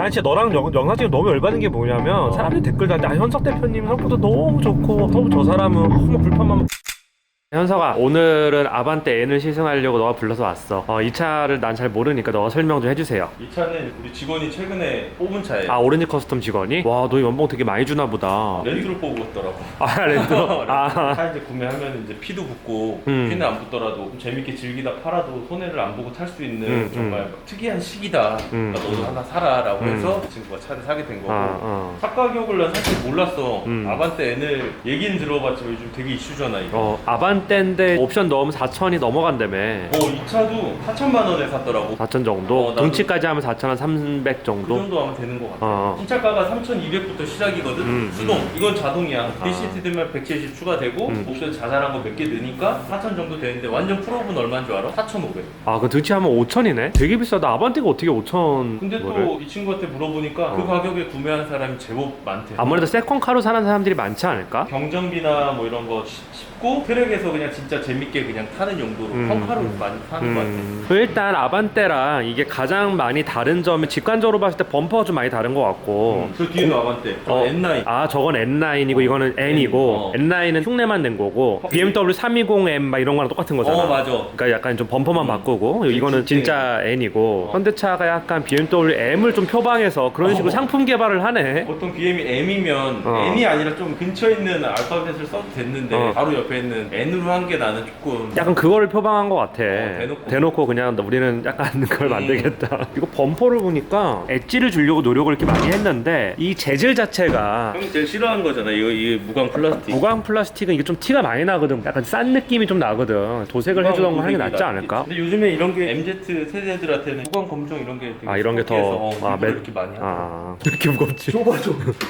난 진짜 너랑 영상 찍으면 너무 열받는 게 뭐냐면 사람들이 댓글 달때 아 현석 대표님 성격도 너무 좋고 너무 저 사람은 정말 불편만. 현석아, 오늘은 아반떼 N을 시승하려고 너가 불러서 왔어. 이 차를 난 잘 모르니까 너가 설명 좀 해주세요. 이 차는 우리 직원이 최근에 뽑은 차예요. 아, 오렌지 커스텀 직원이? 와, 너 연봉 되게 많이 주나 보다. 렌즈로 뽑았더라고. 아, 렌즈? 아, 차 이제 구매하면 이제 피도 붙고 피는 안 붙더라도 재밌게 즐기다 팔아도 손해를 안 보고 탈 수 있는 정말 특이한 시기다. 그러니까 너도 하나 사라라고 해서 친구가 차를 사게 된 거고. 차 가격을 난 사실 몰랐어. 아반떼 N을 얘기는 들어봤지만 요즘 되게 이슈잖아 이거. 아반떼인데 옵션 넣으면 4천이 넘어간다며. 이 차도 4천만 원에 샀더라고. 4천 정도? 나도 등치까지 하면 4천 한 300 그 정도? 정도 하면 되는 것 같아. 신차가가 3,200부터 시작이거든. 수동. 이건 자동이야. DCT 되면 170 추가되고 옵션 자잘한 거 몇 개 넣으니까 4천 정도 되는데 완전 풀업은 얼마인 줄 알아? 4,500. 아, 그 등치하면 5천이네? 되게 비싸다. 아반떼가 어떻게 5천? 근데 또 이 친구한테 물어보니까 그 가격에 구매한 사람이 제법 많대. 아무래도 세컨카로 사는 사람들이 많지 않을까? 경정비나 뭐 이런 거 쉽고 트랙에서 그냥 진짜 재밌게 그냥 타는 용도로 평카로 많이 타는 것 같아. 일단 아반떼랑 이게 가장 많이 다른 점이 직관적으로 봤을 때 범퍼가 좀 많이 다른 것 같고. 저 뒤에는 아반떼. N9. 아, 저건 N9이고 이거는 N이고 N9은 흉내만 낸 거고 BMW 320M 막 이런 거랑 똑같은 거잖아. 맞아. 그러니까 약간 좀 범퍼만 바꾸고 이거는 진짜 N이고 현대차가 약간 BMW M을 좀 표방해서 그런 식으로 상품 개발을 하네. 보통 BM이 M이면 N이 아니라 좀 근처에 있는 알파벳을 써도 됐는데 바로 옆에 있는 N으로 한 게 나는 조금 약간 그거를 표방한 것 같아. 대놓고 그냥 우리는 약간 그걸 만들겠다. 이거 범퍼를 보니까 엣지를 주려고 노력을 이렇게 많이 했는데 이 재질 자체가 형이 제일 싫어하는 거잖아. 이거 무광 플라스틱. 무광 플라스틱은 이게 좀 티가 많이 나거든. 약간 싼 느낌이 좀 나거든. 도색을 해주던가 하는 게 낫지 않을까? 근데 요즘에 이런 게 MZ 세대들한테는 무광 검정 이런 게 되게 이런 게 더 이렇게 많이 하더라고. 이렇게 무겁지. 좁아.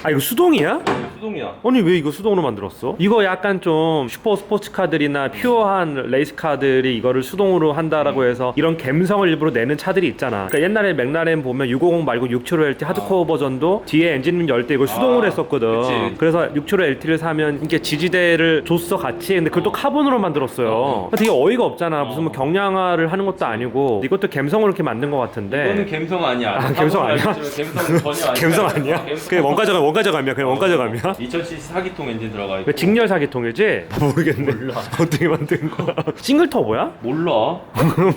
아, 이거 수동이야? 수동이야. 아니 왜 이거 수동으로 만들었어? 이거 약간 좀 슈퍼 스포츠카들이나 퓨어한 레이스카들이 이거를 수동으로 한다라고 해서 이런 감성을 일부러 내는 차들이 있잖아. 그러니까 옛날에 맥라렌 보면 650 말고 675 LT 하드코어 버전도 뒤에 엔진 열 때 이걸 수동으로 했었거든. 그치. 그래서 675 LT를 사면 이게 지지대를 줬어 같이. 근데 그걸 또 카본으로 만들었어요. 되게 어이가 없잖아. 무슨 뭐 경량화를 하는 것도 아니고 이것도 감성을 이렇게 만든 것 같은데. 이거는 감성 아니야. 감성 아니야? 감성 전혀 아니야. 감성 아니야? 그냥 원가저감이야. 그냥 원가저감이야. 2000cc 4기통 엔진 들어가 있고. 직렬 사기통이지? 모르겠네. 몰라. 어떻게 만든 거야? 싱글 터보야? 몰라.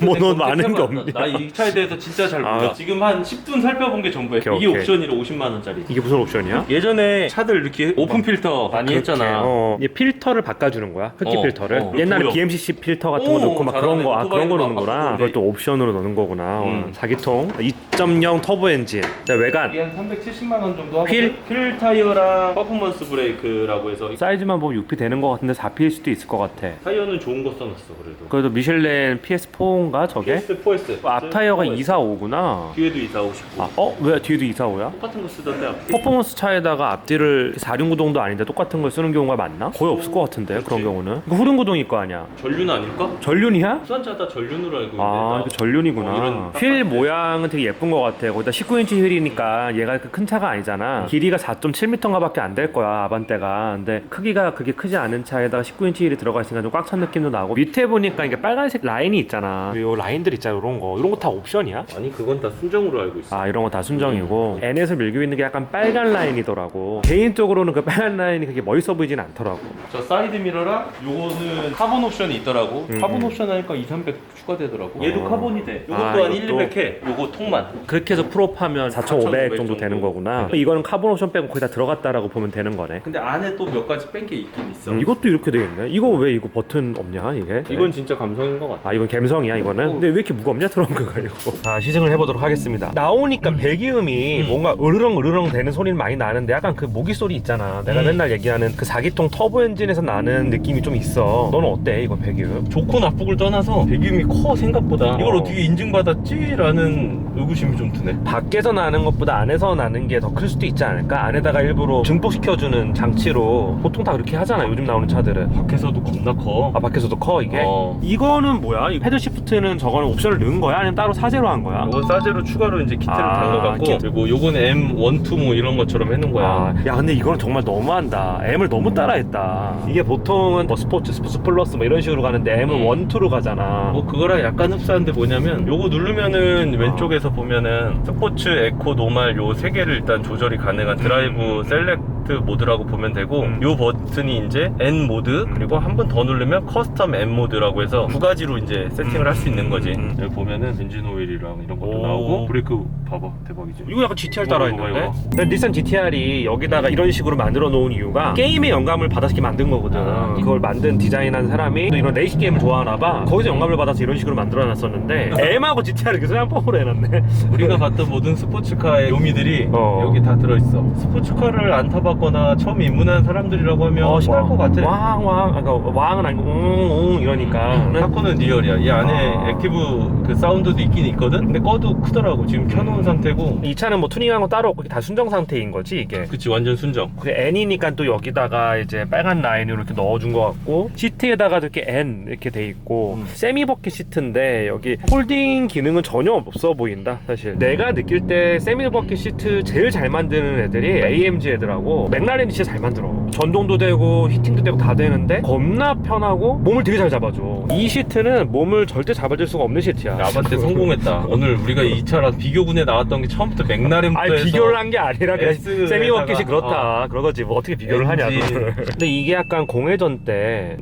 뭐 넌 아는 게 없냐? 나 이 차에 대해서 진짜 잘 몰라. 지금 한 10분 살펴본 게 전부야. 오케이, 이게 오케이. 옵션이라 50만 원짜리. 이게 무슨 옵션이야? 예전에 차들 이렇게 오픈 필터 많이 했잖아. 이 필터를 바꿔주는 거야? 흡기 필터를? 옛날에 보여. BMCC 필터 같은 거 넣고 막 그런 거, 그런 거 넣는구나. 그걸 또 옵션으로 넣는 거구나. 4기통 2.0 터보 엔진. 자, 외관. 이게 한 370만 원 정도 하고 휠? 휠 타이어랑 퍼포먼스 브레이크라고 해서 사이즈만 보면 6피 되는 거 같은데 4피일 수도 있을 것 같아. 타이어는 좋은 거 써놨어 그래도. 그래도 미슐랭 PS4인가 저게? PS4S. 앞 타이어가 245구나. 뒤에도 245 왜 뒤에도 245야? 똑같은 거 쓰던데 앞뒤. 퍼포먼스 차에다가 앞뒤를 4륜구동도 아닌데 똑같은 걸 쓰는 경우가 많나? 거의 없을 것 같은데 그런 경우는. 이거 후륜구동일 거 아니야? 전륜 아닐까? 전륜이야? 수산차 다 전륜으로 알고 있는데. 이거 전륜이구나. 이런 휠 모양은 되게 예쁜 것 같아. 거기다 19인치 휠이니까 얘가 그 큰 차가 아니잖아. 길이가 4.7m인가 밖에 안 될 거야, 아반떼가. 근데 크기가 그렇게 크지 않은 차에다가 19인치 휠이 들어가 있으니까 좀 꽉 찬 느낌도 나고. 밑에 보니까 이게 빨간색 라인이 있잖아. 요 라인들 있잖아, 이런 거. 이런 거 다 옵션이야? 아니 그건 다 순정으로 알고 있어. 이런 거 다 순정이고. N에서 밀고 있는 게 약간 빨간 라인이더라고. 개인적으로는 그 빨간 라인이 그렇게 멋있어 보이진 않더라고. 저 사이드 미러랑 요거는 카본 옵션이 있더라고. 카본 옵션 하니까 2, 300 추가되더라고. 얘도 카본이 돼. 요것도 한 1, 이것도? 200 해. 요거 통만. 그렇게 해서 풀업하면 4,500 정도 되는 거구나. 이거는 카본 옵션 빼고 거의 다 들어갔다라고 보면 되는 거네. 근데 안에 또 몇 가지 뺀 게 있긴 있어. 이것도 이렇게 되겠네. 이거 왜 이거 버튼 없냐 이게? 이건 진짜 감성인 것 같아. 이건 감성이야 이거는. 근데 왜 이렇게 무겁냐 트렁크가 이거. 시승을 해보도록 하겠습니다. 나오니까 배기음이 뭔가 으르렁 되는 소리는 많이 나는데 약간 그 모기 소리 있잖아. 내가 맨날 얘기하는 그 4기통 터보 엔진에서 나는 느낌이 좀 있어. 너는 어때 이거 배기음? 좋고 나쁘고를 떠나서 배기음이 커 생각보다. 이걸 어떻게 인증받았지? 라는 의구심이 좀 드네. 밖에서 나는 것보다 안에서 나는 게 더 클 수도 있지 않을까? 안에다가 일부러 증폭시켜주는 장치로 보통 다 그렇게 하잖아 요즘 나오는 차들은. 밖에서도 겁나 존나 커. 아 밖에서도 커 이게? 어. 이거는 뭐야? 이 헤드 시프트는 저거는 옵션을 넣은 거야? 아니면 따로 사제로 한 거야? 이건 싸제로 추가로 이제 키트를 아, 단 거 같고, 키- 그리고 요거는 M12 뭐 이런 것처럼 해놓은 거야. 아, 야 근데 이거는 정말 너무한다. M을 너무 따라했다. 이게 보통은 뭐 스포츠 플러스 뭐 이런 식으로 가는데 M은 1, 2로 가잖아. 뭐 그거랑 약간 흡사한데 뭐냐면 요거 누르면은 왼쪽에서 보면은 스포츠, 에코, 노말 요 세 개를 일단 조절이 가능한 드라이브 셀렉트 모드라고 보면 되고, 요 버튼이 이제 N 모드, 그리고 한 번 더 누르면 커스텀 M 모드라고 해서 두 가지로 이제 세팅을 할 수 있는 거지. 여기 보면은 엔진 오일이랑 이런 것도 오. 나오고, 브레이크 봐봐 대박이지. 이거 약간 GTR 이거, 따라 이거, 했는데? 이거. 근데 닛산 GTR이 여기다가 이런 식으로 만들어 놓은 이유가 게임의 영감을 받아서 이렇게 만든 거거든. 아. 그걸 만든 디자인한 사람이 또 이런 레이싱 게임을 좋아하나 봐. 거기서 영감을 받아서 이런 식으로 만들어 놨었는데 M하고 GTR을 이렇게 소양봉으로 해놨네. 우리가 봤던 모든 스포츠카의 묘미들이 어. 여기 다 들어있어. 스포츠카를 안 타봤거나 처음 입문한 사람들이라고 하면 신날 것 같아. 왕. 그러니까 왕은 아니고 웅 이러니까. 사코는 리얼이야. 이 안에 아. 액티브 그 사운드도 있긴 있거든. 근데 꺼도 크더라고. 지금 켜놓은 상태고. 이 차는 뭐 투닝한 거 따로 없고 다 순정 상태인 거지 이게. 그치, 완전 순정. 그 N이니까 또 여기다가 이제 빨간 라인으로 이렇게 넣어준 것 같고, 시트에다가도 이렇게 N 이렇게 돼 있고, 세미 버킷 시트인데 여기 홀딩 기능은 전혀 없어 보인다 사실. 내가 느낄 때 세미 버킷 시트 제일 잘 만드는 애들이 AMG 애들하고 맥라렌이 진짜 잘 만들어. 전동도 되고 히팅도 되고 다 되는데 겁나 편하고 몸을 되게 잘 잡아줘. 이 시트는 몸을 절대 잡아줄 수가 없는 시트야. 아반떼 성공했다. 오늘 우리가 이 차랑 비교군에 나왔던 게 처음부터 맥라렌부터 아니 해서 비교를 한 게 아니라 그냥 S 세미 버킷이 에다가, 그렇다 그러거지. 뭐 어떻게 비교를 하냐. 엔진. 근데 이게 약간 공회전 때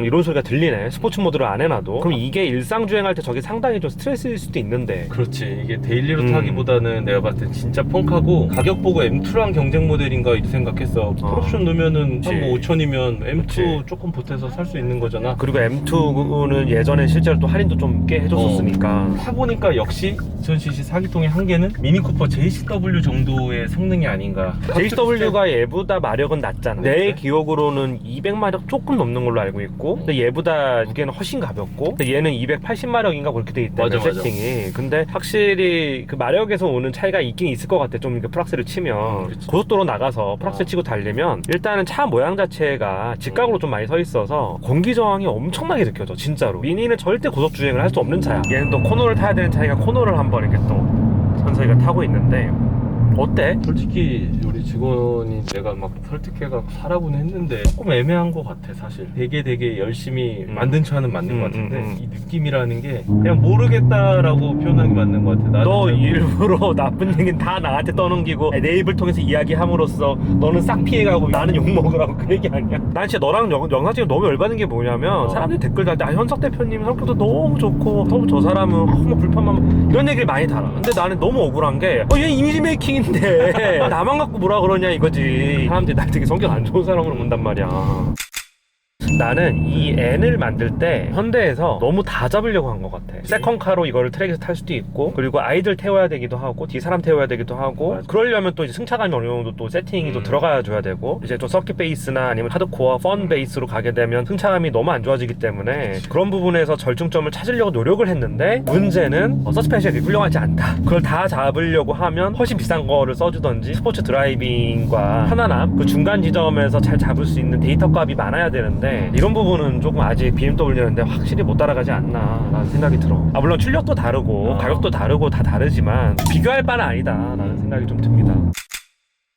이런 소리가 들리네. 스포츠 모드를 안 해놔도. 그럼 이게 일상 주행할 때 저게 상당히 좀 스트레스일 수도 있는데. 그렇지. 이게 데일리로 타기보다는 내가 봤을 때 진짜 펑크하고, 가격 보고 M2랑 경쟁 모델인가 이렇게 생각했어. 풀옵션 넣으면은 그치. 한 뭐 5천이면 M2 그치. 조금 보태서 살 수 있는 거잖아. 그리고 M2는 예전에 실제로 또 할인도 좀 꽤 해줬었으니까. 타보니까 역시 2000cc 사기통의 한계는 미니쿠퍼 JCW 정도의 성능이 아닌가. JW가 얘보다 마력은 낮잖아. 내 기억으로는 200마력 조금 넘는 걸로 알고 있고, 근데 얘보다 무게는 훨씬 가볍고, 근데 얘는 280마력인가 그렇게 돼 있다면 맞아, 맞아. 세팅이. 근데 확실히 그 마력에서 오는 차이가 있긴 있을 것 같아. 좀 이렇게 프락셀을 치면. 그치. 고속도로 나가서 프락셀 치고 달리면 일단은 차 모양 자체가 직각으로 좀 많이 서 있어서 공기 저항이 엄청나게 느껴져 진짜로. 미니는 절대 고속 주행을 할 수 없는 차야. 얘는 또 코너를 타야 되는 차니까 코너를 한번 이렇게 또 선서이가 타고 있는데 어때? 솔직히 우리 직원이 내가 막 설득해갖고 사라고는 했는데 조금 애매한 것 같아 사실. 되게 열심히 만든 차는 맞는 것 같은데 이 느낌이라는 게 그냥 모르겠다라고 표현하기 맞는 것 같아. 너 일부러 나쁜 얘기는 다 나한테 떠넘기고 내 입을 통해서 이야기함으로써 너는 싹 피해가고 나는 욕먹으라고 그 얘기 아니야? 난 진짜 너랑 영상 찍으면 너무 열받는 게 뭐냐면 사람들이 댓글 달때 현석 대표님 성격도 너무 좋고 너무 저 사람은 뭐 불편만 이런 얘기를 많이 달아. 근데 나는 너무 억울한 게 얘는 이미지 메이킹인데 나만 갖고 뭐라 그러냐 이거지. 사람들이 날 되게 성격 안 좋은 사람으로 본단 말이야. 나는 이 N을 만들 때 현대에서 너무 다 잡으려고 한 것 같아. 세컨카로 이거를 트랙에서 탈 수도 있고, 그리고 아이들 태워야 되기도 하고 뒤 사람 태워야 되기도 하고, 그러려면 또 이제 승차감이 어느 정도 또 세팅이 또 들어가야 줘야 되고, 이제 좀 서킷 베이스나 아니면 하드코어 펀 베이스로 가게 되면 승차감이 너무 안 좋아지기 때문에 그런 부분에서 절충점을 찾으려고 노력을 했는데, 문제는 서스펜션이 훌륭하지 않다. 그걸 다 잡으려고 하면 훨씬 비싼 거를 써주던지 스포츠 드라이빙과 편안함 그 중간 지점에서 잘 잡을 수 있는 데이터 값이 많아야 되는데, 이런 부분은 조금 아직 BMW는데 확실히 못 따라가지 않나 라는 생각이 들어. 물론 출력도 다르고 가격도 다르고 다 다르지만 비교할 바는 아니다 라는 생각이 좀 듭니다.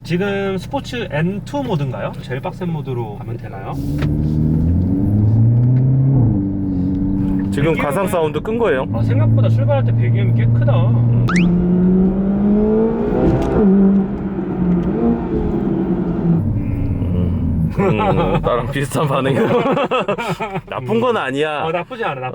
지금 스포츠 N2 모드인가요? 제일 빡센 모드로 가면 되나요? 지금 가상 사운드 끈 거예요. 생각보다 출발할 때 배기음이 꽤 크다. 나랑 비슷한 반응이야. 나쁜 건 아니야. 나쁘지 않아.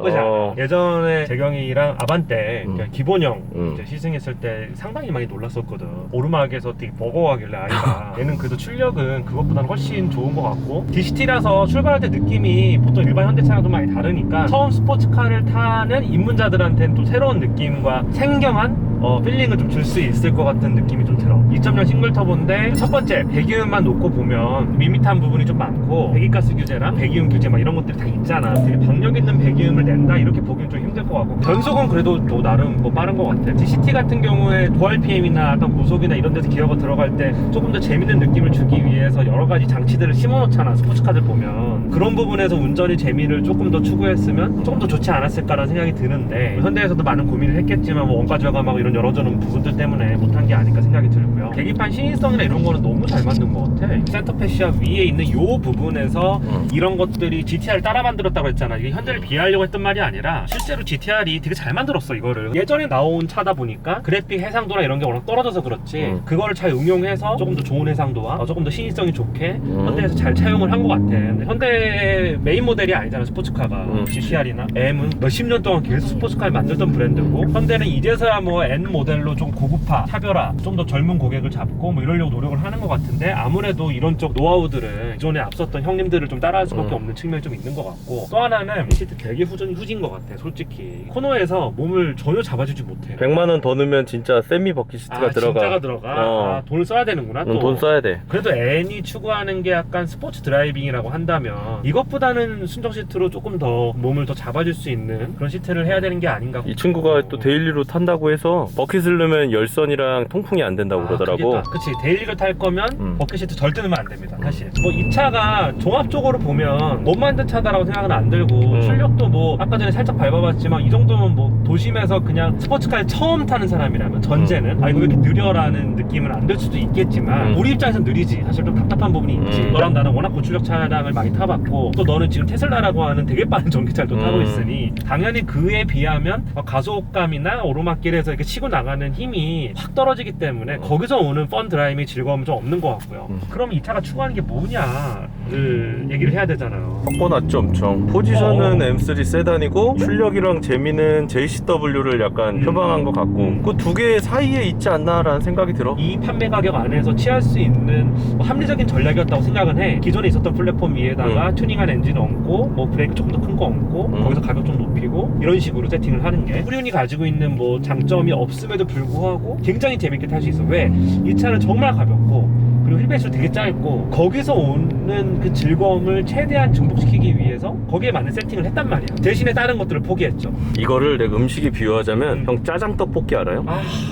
예전에 재경이랑 아반떼 그냥 기본형 이제 시승했을 때 상당히 많이 놀랐었거든. 오르막에서 되게 버거워하길래 아이가 얘는 그래도 출력은 그것보다는 훨씬 좋은 것 같고, DCT라서 출발할 때 느낌이 보통 일반 현대차랑 좀 많이 다르니까 처음 스포츠카를 타는 입문자들한테는 또 새로운 느낌과 생경한 필링을 좀 줄 수 있을 것 같은 느낌이 좀 들어. 2.0 싱글 터보인데 첫 번째 배기음만 놓고 보면 밋밋한 부분이 좀 많고 배기가스 규제랑 배기음 규제 막 이런 것들이 다 있잖아. 되게 박력 있는 배기음을 낸다 이렇게 보기엔 좀 힘들 것 같고 변속은 그래도 또 나름 뭐 빠른 것 같아. GCT 같은 경우에 고RPM이나 어떤 고속이나 이런 데서 기어가 들어갈 때 조금 더 재밌는 느낌을 주기 위해서 여러 가지 장치들을 심어놓잖아. 스포츠카들 보면 그런 부분에서 운전의 재미를 조금 더 추구했으면 조금 더 좋지 않았을까라는 생각이 드는데 현대에서도 많은 고민을 했겠지만 뭐 원가 절감하고 이런 여러저런 부분들 때문에 못한 게 아닐까 생각이 들고요. 계기판 시인성이나 이런 거는 너무 잘 만든 것 같아. 센터 패시아 위에 있는 요 부분에서 이런 것들이 GTR을 따라 만들었다고 했잖아. 이게 현대를 비하하려고 했던 말이 아니라 실제로 GTR이 되게 잘 만들었어 이거를. 예전에 나온 차다 보니까 그래픽 해상도나 이런 게 워낙 떨어져서 그렇지 그거를 잘 응용해서 조금 더 좋은 해상도와 조금 더 시인성이 좋게 현대에서 잘 차용을 한 것 같아. 근데 현대의 메인 모델이 아니잖아 스포츠카가. GTR이나 M은 몇십 년 동안 계속 스포츠카를 만들던 브랜드고 현대는 이제서야 뭐 N 모델로 좀 고급화, 차별화, 좀 더 젊은 고객을 잡고 뭐 이러려고 노력을 하는 것 같은데 아무래도 이런 쪽 노하우들은 기존에 앞섰던 형님들을 좀 따라할 수밖에 없는 측면이 좀 있는 것 같고 또 하나는 이 시트 되게 후진 것 같아 솔직히. 코너에서 몸을 전혀 잡아주지 못해. 100만 원 더 넣으면 진짜 세미 버킷시트가 들어가. 진짜가 들어가? 돈을 써야 되는구나 또. 돈 써야 돼. 그래도 N이 추구하는 게 약간 스포츠 드라이빙이라고 한다면 이것보다는 순정 시트로 조금 더 몸을 더 잡아줄 수 있는 그런 시트를 해야 되는 게 아닌가. 이 친구가 또 데일리로 탄다고 해서 버킷을 넣으면 열선이랑 통풍이 안 된다고 그러더라고. 그치. 데일리를 탈 거면 버킷 시트 절대 넣으면 안 됩니다 사실. 뭐 이 차가 종합적으로 보면 못 만든 차다라고 생각은 안 들고 출력도 뭐 아까 전에 살짝 밟아봤지만 이 정도면 뭐 도심에서 그냥 스포츠카를 처음 타는 사람이라면 전제는 아 이거 왜 이렇게 느려라는 느낌은 안 들 수도 있겠지만 우리 입장에서는 느리지. 사실 좀 답답한 부분이 있지. 너랑 나는 워낙 고출력 차량을 많이 타봤고 또 너는 지금 테슬라라고 하는 되게 빠른 전기차를 또 타고 있으니 당연히 그에 비하면 가속감이나 오르막길에서 이렇게 치고 나가는 힘이 확 떨어지기 때문에 거기서 오는 펀 드라이빙의 즐거움은 좀 없는 것 같고요. 그럼 이 차가 추구하는 게 뭐냐를 얘기를 해야 되잖아요. 섞어놨죠 엄청. 포지션은 M3 세단이고 출력이랑 재미는 JCW를 약간 표방한 것 같고 그 두 개 사이에 있지 않나라는 생각이 들어. 이 판매 가격 안에서 취할 수 있는 뭐 합리적인 전략이었다고 생각은 해. 기존에 있었던 플랫폼 위에다가 튜닝한 엔진 얹고 뭐 브레이크 조금 더 큰 거 얹고 거기서 가격 좀 높이고 이런 식으로 세팅을 하는 게 후륜이 가지고 있는 뭐 장점이 없음에도 불구하고 굉장히 재밌게 탈 수 있어. 왜? 이 차는 정말 가볍고 그리고 휠베이스도 되게 짧고 거기서 오는 그 즐거움을 최대한 증폭시키기 위해서 거기에 맞는 세팅을 했단 말이야. 대신에 다른 것들을 포기했죠. 이거를 내가 음식에 비유하자면 형 짜장 떡볶이 알아요?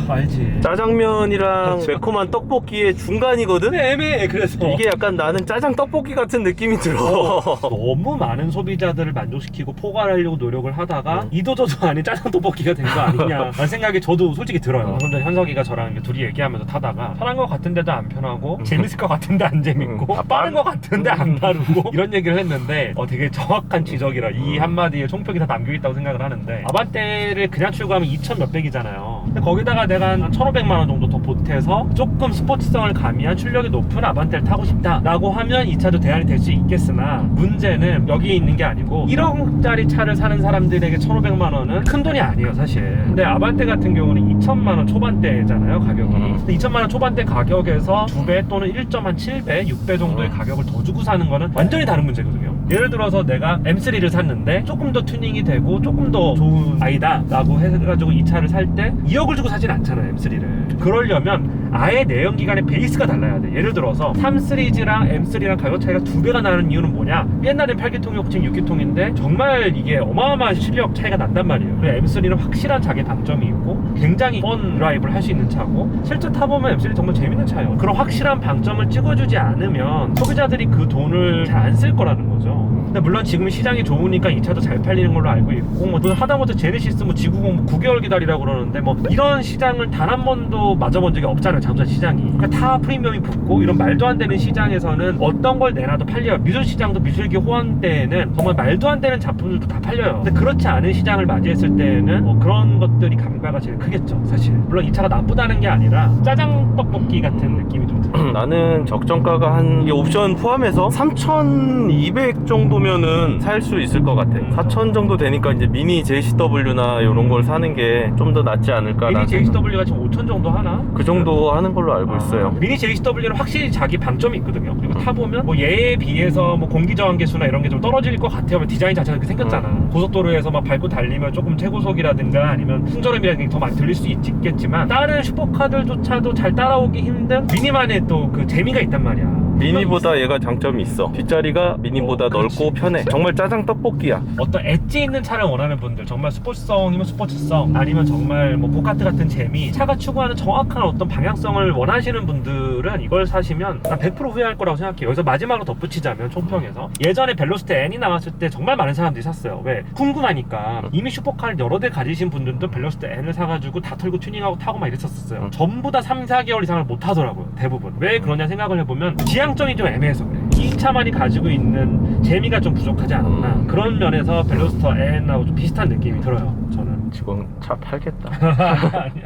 알지. 짜장면이랑 매콤한 떡볶이의 중간이거든? 애매해. 그래서 이게 약간 나는 짜장 떡볶이 같은 느낌이 들어. 너무 많은 소비자들을 만족시키고 포괄하려고 노력을 하다가 이도저도 아닌 짜장 떡볶이가 된 거 아니냐 라는 생각이 저도 솔직히 들어요. 방금 전에 현석이가 저랑 둘이 얘기하면서 타다가 편한 거 같은데도 안 편하고 재밌을 것 같은데 안 재밌고 빠른 것 같은데 안 빠르고 이런 얘기를 했는데 되게 정확한 지적이라 이 한마디에 총평이 다 담겨있다고 생각을 하는데 아반떼를 그냥 출고하면 2,000 몇백이잖아요. 근데 거기다가 내가 한 1,500만 원 정도 더 보태서 조금 스포츠성을 가미한 출력이 높은 아반떼를 타고 싶다라고 하면 이 차도 대안이 될 수 있겠으나 문제는 여기에 있는 게 아니고 1억짜리 차를 사는 사람들에게 1,500만 원은 큰 돈이 아니에요 사실. 근데 아반떼 같은 경우는 2천만 원 초반대잖아요 가격이. 근데 2천만 원 초반대 가격에서 2배 또는 1.7배, 6배 정도의 가격을 더 주고 사는 거는 완전히 다른 문제거든요. 예를 들어서 내가 M3를 샀는데 조금 더 튜닝이 되고 조금 더 좋은 아이다 라고 해가지고 이 차를 살 때 2억을 주고 사진 않잖아요 M3를. 그러려면 아예 내연기관의 베이스가 달라야 돼. 예를 들어서 3 시리즈랑 M3랑 가격 차이가 2배가 나는 이유는 뭐냐? 옛날엔 8기통이고 지금 6기통인데 정말 이게 어마어마한 실력 차이가 난단 말이에요. 그리고 M3는 확실한 자기 장점이 있고 굉장히 펀 드라이브를 할 수 있는 차고 실제 타보면 M3 정말 재밌는 차예요. 그런 확실한 방점을 찍어주지 않으면 소비자들이 그 돈을 잘 안 쓸 거라는 거죠. 근데 물론 지금 시장이 좋으니까 이 차도 잘 팔리는 걸로 알고 있고 뭐 하다못해 제네시스 뭐 지구공 뭐 9개월 기다리라고 그러는데 뭐 이런 시장을 단 한 번도 맞아본 적이 없잖아요 자동차 시장이. 그러니까 타 프리미엄이 붙고 이런 말도 안 되는 시장에서는 어떤 걸 내놔도 팔려요. 미술 시장도 미술기 호황 때에는 정말 말도 안 되는 작품들도 다 팔려요. 근데 그렇지 않은 시장을 맞이했을 때에는 그런 것들이 감가가 제일 크겠죠 사실. 물론 이 차가 나쁘다는 게 아니라 짜장 떡볶이 같은 느낌이 좀 들어요. 나는 적정가가 한 이 옵션 포함해서 3,200 정도면은 살 수 있을 것 같아. 4,000 정도 되니까 이제 미니 JCW나 이런 걸 사는 게 좀 더 낫지 않을까. 미니 JCW가 지금 5천 정도 하나? 그 정도 하는 걸로 알고 있어요. 미니 JCW는 확실히 자기 방점이 있거든요. 그리고 타보면 뭐 얘에 비해서 뭐 공기 저항 개수나 이런 게 좀 떨어질 것 같아요. 디자인 자체가 그렇게 생겼잖아. 고속도로에서 막 밟고 달리면 조금 최고속이라든가 아니면 순저렴이라든가 더 많이 들릴 수 있겠지만 다른 슈퍼카들조차도 잘 따라오기 힘든 미니만의 또 그 재미가 있단 말이야. 미니보다 얘가 장점이 있어. 뒷자리가 미니보다 넓고 편해. 정말 짜장 떡볶이야. 어떤 엣지 있는 차를 원하는 분들, 정말 스포츠성이면 스포츠성, 아니면 정말 뭐 고카트 같은 재미, 차가 추구하는 정확한 어떤 방향성을 원하시는 분들은 이걸 사시면 난 100% 후회할 거라고 생각해요. 여기서 마지막으로 덧붙이자면 총평에서 예전에 벨로시티 N이 나왔을 때 정말 많은 사람들이 샀어요. 왜? 궁금하니까. 이미 슈퍼카를 여러 대 가지신 분들도 벨로시티 N을 사가지고 다 털고 튜닝하고 타고 막 이랬었어요. 전부 다 3, 4개월 이상을 못 타더라고요. 대부분. 왜 그러냐 생각을 해보면 지향점이 좀 애매해서 그래. 이 차만이 가지고 있는 재미가 좀 부족하지 않았나. 그런 면에서 벨로스터 N하고 좀 비슷한 느낌이 들어요. 저는. 지금 차 팔겠다.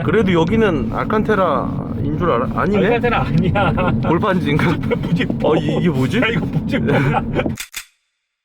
그래도 여기는 알칸테라인 줄 알아? 아니네? 알칸테라 아니야. 골판지인가? 뭐지? 이게 뭐지? 야, 이거 뭐지? 뭐야?